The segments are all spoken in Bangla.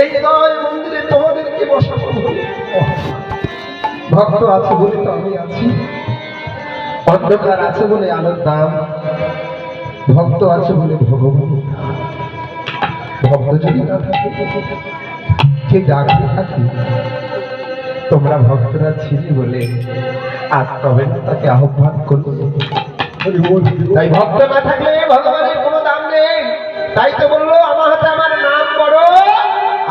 এই হৃদয় মন্দিরে তোমাদেরকে বসাবো বলে। ভক্ত আছে বলে তো আমি আছি, অন্ধকার আছে বলে আলোর দাম, ভক্ত আছে বলে ভগবান। ভক্ত যদি না থাকে কে ডাকতে থাকে? তোমরা ভক্তরা ছিলে বলে আজ তবে না তাকে আহ্বান করবো। তাই ভক্ত না থাকলে ভগবানের কোনো দাম নেই। তাই তো বললো আমার হাতে আমার নাম বড়,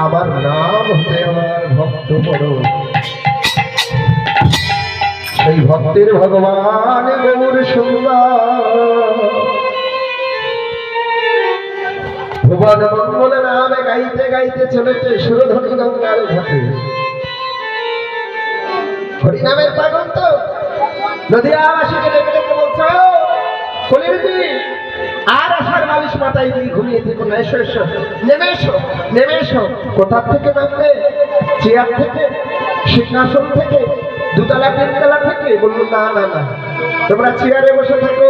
আমার নাম হতে আমার ভক্ত বড়। সেই ভক্তের ভগবান গৌর সুন্দর, ভুবন মঙ্গল নামে গাইতে গাইতে চলেছে সুরধনী গঙ্গার ঘাটে। হরিনামের পাগল তো নদিয়াবাসীকে ডেকে ডেকে বলছো, কলিরজি আর আসার বালিশ মাথায় দিয়ে ঘুমিয়ে থেকে না, এসো এসো, নেমে এসো নেমে এসো। কোথা থেকে নামবে? চেয়ার থেকে, সিংহাসন থেকে, দুতলা তিনতলা থেকে? বললো না না না, তোমরা চেয়ারে বসে থাকো,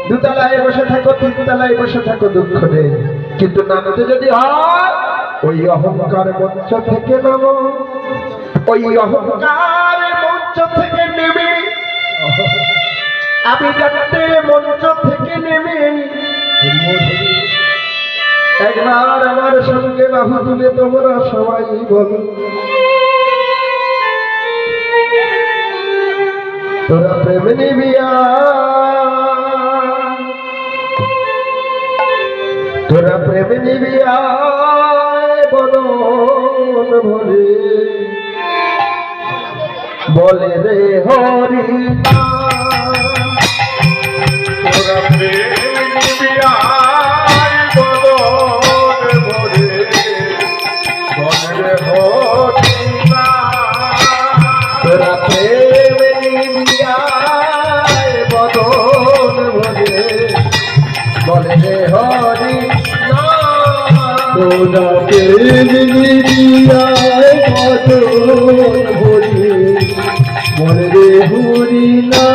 দুতলায় বসে থাকো, তিনতলায় বসে থাকো, দুঃখ নেই, কিন্তু নামতে যদি হয় ওই অহংকার মঞ্চ থেকে নামো। ওই অহংকার মঞ্চ থেকে নেমে আমি যাতে মঞ্চ থেকে নেমে একবার আমার সঙ্গে বাহু তুলে তোমরা সবাই বলো, তোরা প্রেম নিবিয়া, তোরা প্রেম নিবিয়া বদন ভরে বলে রে হরি, তোরা প্রেম নিবিয়া বদন ভরে বলে রে হরি, তোরা প্রেম নিবিয়া বদন ভরে বলে রে হরি, তোরা প্রেম নিবিয়া বদন ভরে বলে রে হরি না।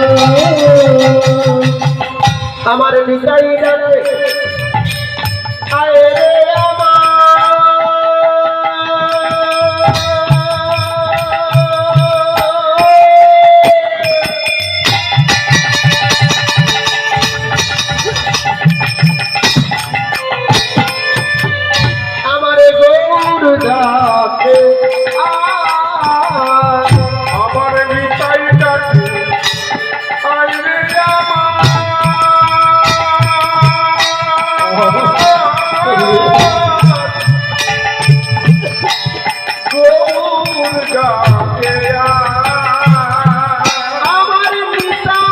আমার নিতাই ডাকে আয় রে আমার গৌর ডাকে, আমার নিতাই ডাকে আয় রে আমার নিতাই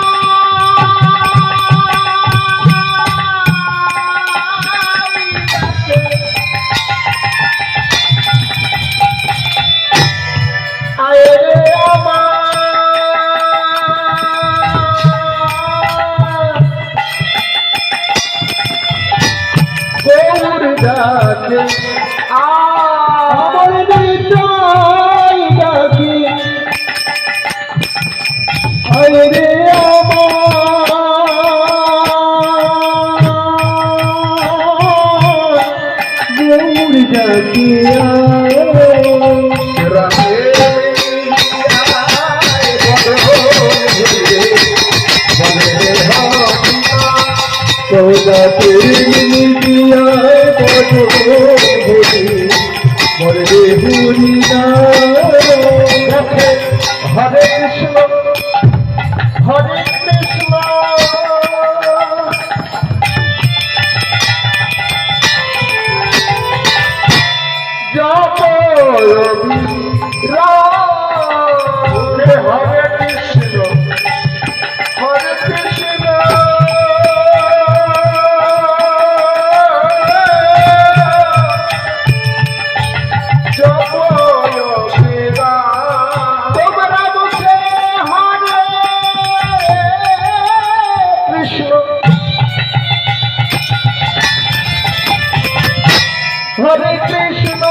ডাকে আয় রে আমার গৌর ডাকে তোরা প্রেম নিবিয়া বদন ভরে বলে রে হরি না। হরে কৃষ্ণ হরে কৃষ্ণ জপ হরে কৃষ্ণ হরে কৃষ্ণ হরে কৃষ্ণ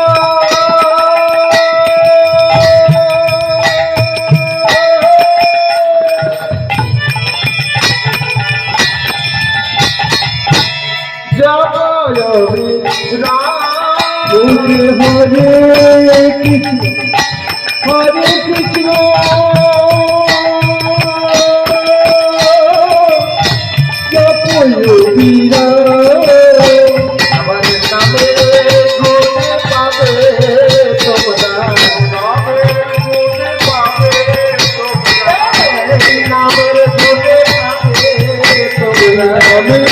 জয় রাম হরে কৃষ্ণ জপয়োগীরা আমার নামে গুণে পাবে তোমরা নামের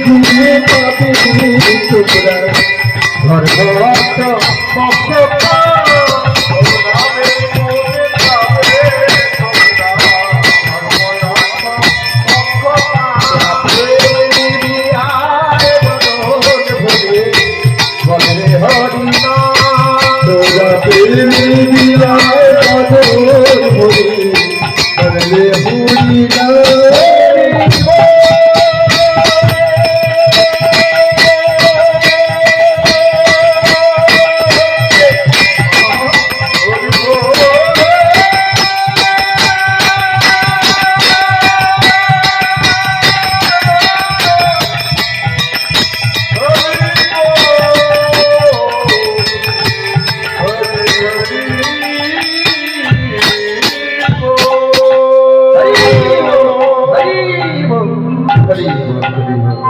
গুণে পাবে তোমরা ধর্মত্র